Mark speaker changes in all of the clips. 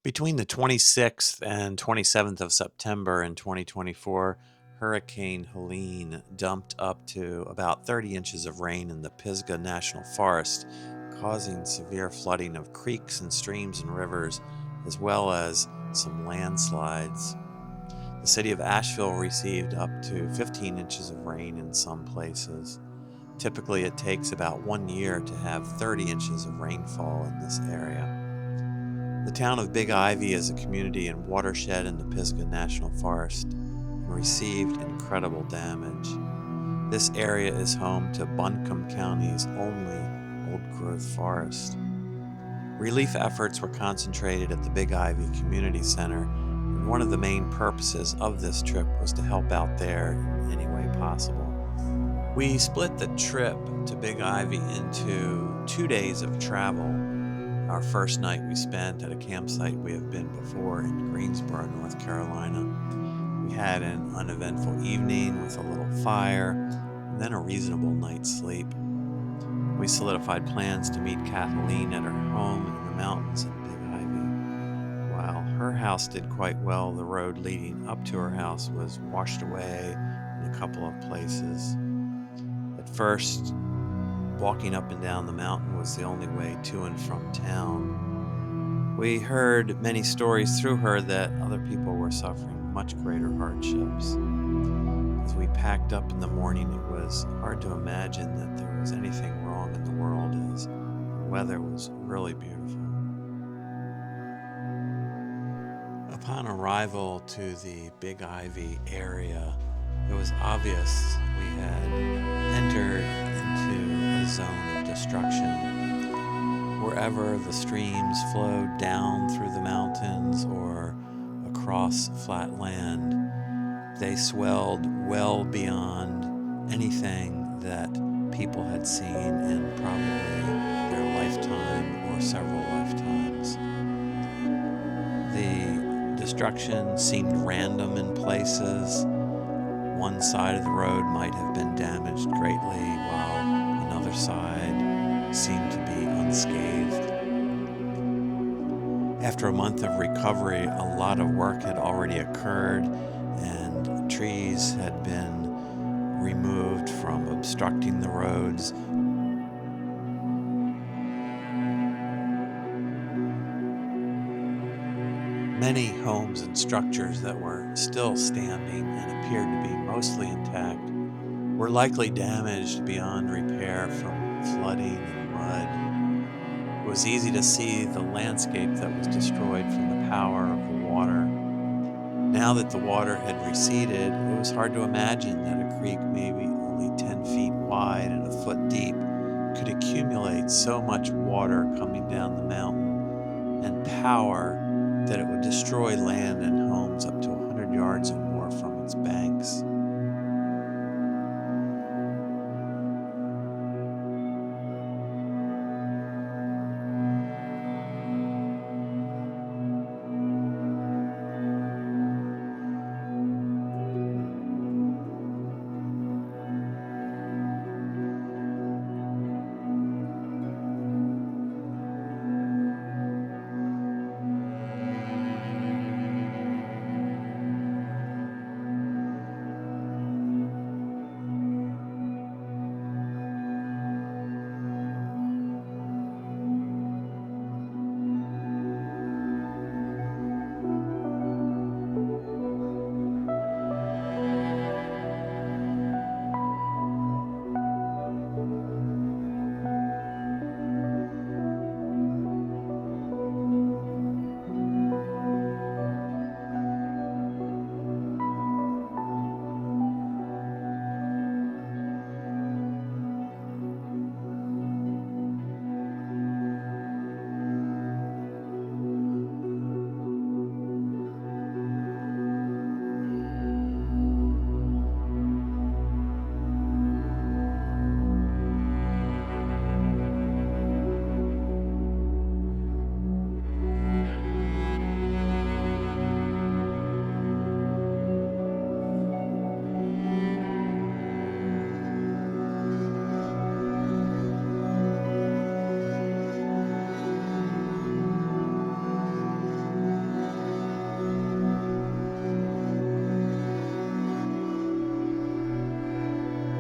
Speaker 1: Between the 26th and 27th of September in 2024, Hurricane Helene dumped up to about 30 inches of rain in the Pisgah National Forest, causing severe flooding of creeks and streams and rivers, as well as some landslides. The city of Asheville received up to 15 inches of rain in some places. Typically, it takes about 1 year to have 30 inches of rainfall in this area. The town of Big Ivy is a community and watershed in the Pisgah National Forest and received incredible damage. This area is home to Buncombe County's only old-growth forest. Relief efforts were concentrated at the Big Ivy Community Center, and one of the main purposes of this trip was to help out there in any way possible. We split the trip to Big Ivy into 2 days of travel. Our first night we spent at a campsite we have been before in Greensboro, North Carolina. We had an uneventful evening with a little fire and then a reasonable night's sleep. We solidified plans to meet Kathleen at her home in the mountains in Big Ivy. While her house did quite well, the road leading up to her house was washed away in a couple of places. At first, walking up and down the mountain was the only way to and from town. We heard many stories through her that other people were suffering much greater hardships. As we packed up in the morning, it was hard to imagine that there was anything wrong in the world, as the weather was really beautiful. Upon arrival to the Big Ivy area, it was obvious we had entered into a zone of destruction. Wherever the streams flowed down through the mountains or across flat land, they swelled well beyond anything that people had seen in probably their lifetime or several lifetimes. The destruction seemed random in places. One side of the road might have been damaged greatly, while another side seemed to be unscathed. After a month of recovery, a lot of work had already occurred, and trees had been removed from obstructing the roads. Many homes and structures that were still standing and appeared to be mostly intact were likely damaged beyond repair from flooding and mud. It was easy to see the landscape that was destroyed from the power of the water. Now that the water had receded, it was hard to imagine that a creek maybe only 10 feet wide and a foot deep could accumulate so much water coming down the mountain and power that it would destroy land and homes up to 100 yards or more from its banks.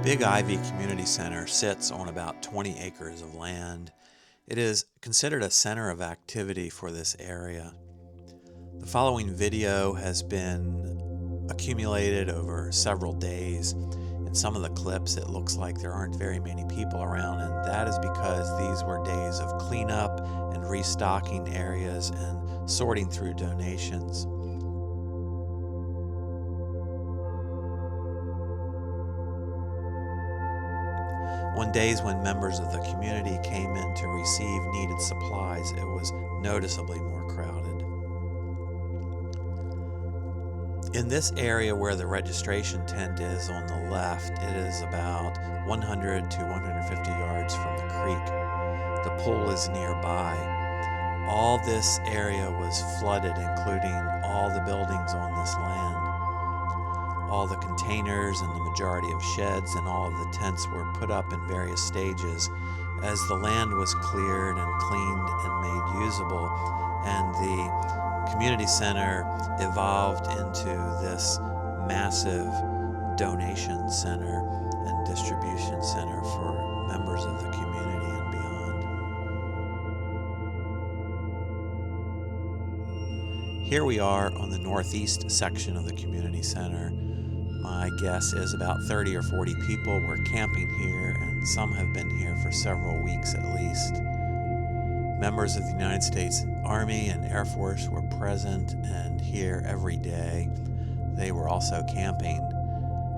Speaker 1: Big Ivy Community Center sits on about 20 acres of land. It is considered a center of activity for this area. The following video has been accumulated over several days. In some of the clips, it looks like there aren't very many people around, and that is because these were days of cleanup and restocking areas and sorting through donations. On days when members of the community came in to receive needed supplies, it was noticeably more crowded. In this area where the registration tent is on the left, it is about 100 to 150 yards from the creek. The pool is nearby. All this area was flooded, including all the buildings on this land. All the containers and the majority of sheds and all of the tents were put up in various stages as the land was cleared and cleaned and made usable, and the community center evolved into this massive donation center and distribution center for members of the community and beyond. Here we are on the northeast section of the community center. My guess is about 30 or 40 people were camping here, and some have been here for several weeks at least. Members of the United States Army and Air Force were present and here every day. They were also camping.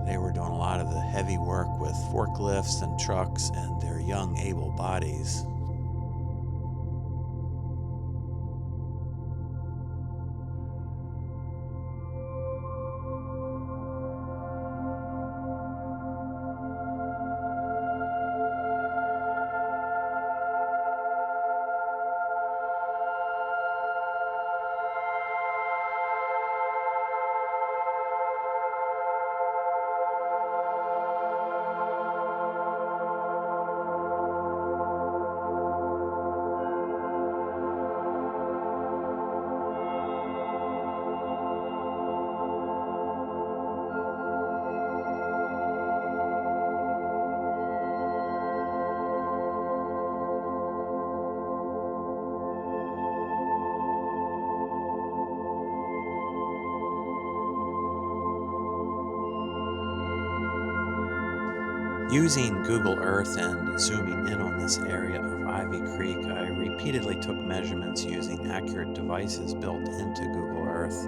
Speaker 1: They were doing a lot of the heavy work with forklifts and trucks and their young, able bodies. Using Google Earth and zooming in on this area of Ivy Creek, I repeatedly took measurements using accurate devices built into Google Earth.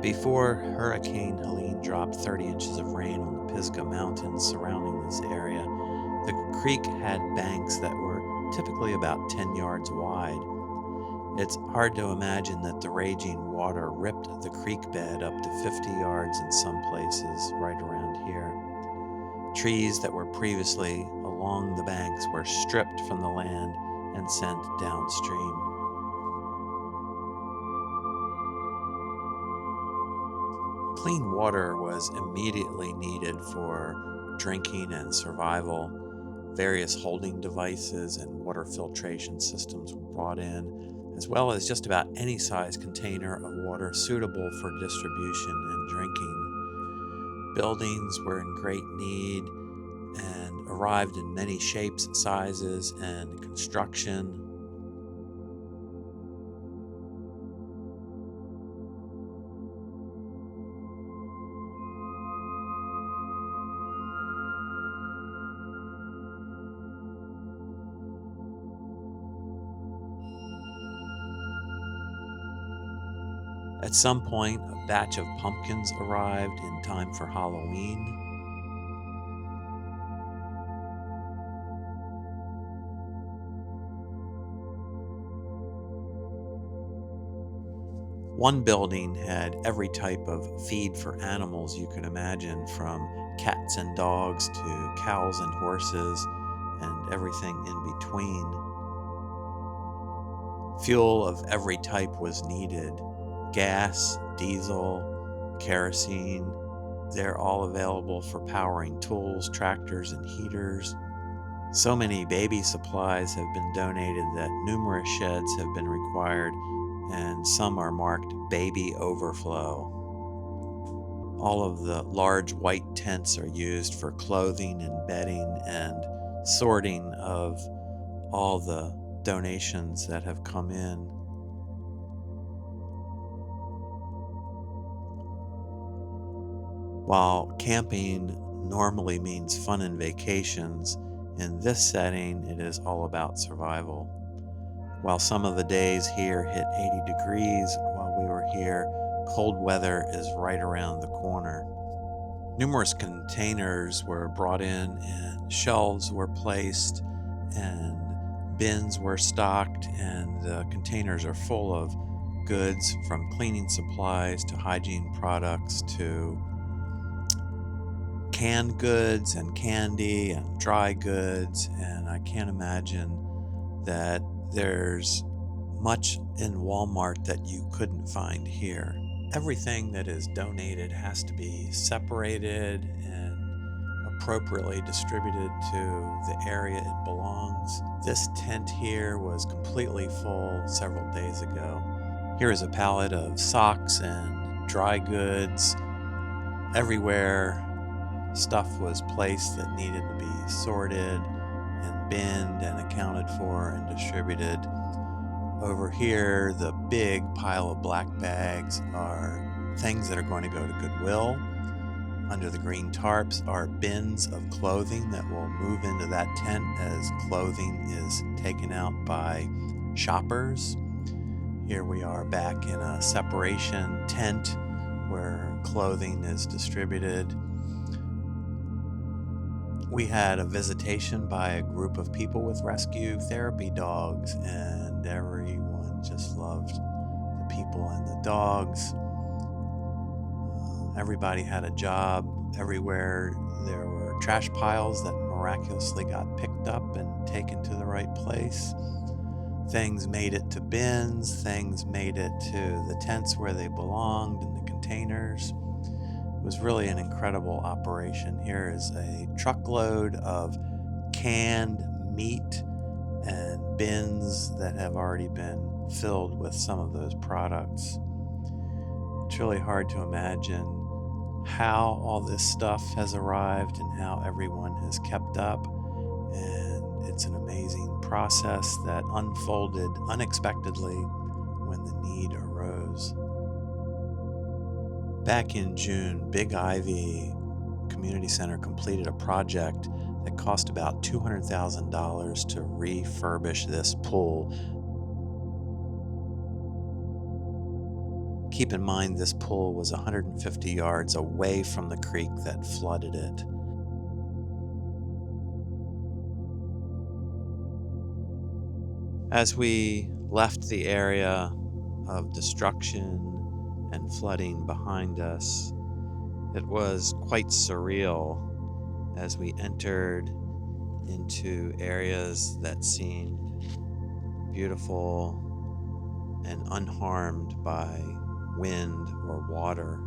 Speaker 1: Before Hurricane Helene dropped 30 inches of rain on the Pisgah Mountains surrounding this area, the creek had banks that were typically about 10 yards wide. It's hard to imagine that the raging water ripped the creek bed up to 50 yards in some places right around here. Trees that were previously along the banks were stripped from the land and sent downstream. Clean water was immediately needed for drinking and survival. Various holding devices and water filtration systems were brought in, as well as just about any size container of water suitable for distribution and drinking. Buildings were in great need and arrived in many shapes, sizes, and construction. At some point, a batch of pumpkins arrived in time for Halloween. One building had every type of feed for animals you could imagine, from cats and dogs to cows and horses and everything in between. Fuel of every type was needed. Gas, diesel, kerosene, they're all available for powering tools, tractors, and heaters. So many baby supplies have been donated that numerous sheds have been required, and some are marked Baby Overflow. All of the large white tents are used for clothing and bedding and sorting of all the donations that have come in. While camping normally means fun and vacations, in this setting it is all about survival. While some of the days here hit 80 degrees while we were here, cold weather is right around the corner. Numerous containers were brought in, and shelves were placed, and bins were stocked, and the containers are full of goods from cleaning supplies to hygiene products to canned goods and candy and dry goods. And I can't imagine that there's much in Walmart that you couldn't find here. Everything that is donated has to be separated and appropriately distributed to the area it belongs. This tent here was completely full several days ago. Here is a pallet of socks and dry goods. Everywhere, stuff was placed that needed to be sorted and binned and accounted for and distributed. Over here, the big pile of black bags are things that are going to go to Goodwill. Under the green tarps are bins of clothing that will move into that tent as clothing is taken out by shoppers. Here we are back in a separation tent where clothing is distributed. We had a visitation by a group of people with rescue therapy dogs, and everyone just loved the people and the dogs. Everybody had a job. Everywhere there were trash piles that miraculously got picked up and taken to the right place. Things made it to bins, things made it to the tents where they belonged in the containers. It was really an incredible operation. Here is a truckload of canned meat and bins that have already been filled with some of those products. It's really hard to imagine how all this stuff has arrived and how everyone has kept up. And it's an amazing process that unfolded unexpectedly when the need arose. Back in June, Big Ivy Community Center completed a project that cost about $200,000 to refurbish this pool. Keep in mind, this pool was 150 yards away from the creek that flooded it. As we left the area of destruction and flooding behind us, it was quite surreal as we entered into areas that seemed beautiful and unharmed by wind or water.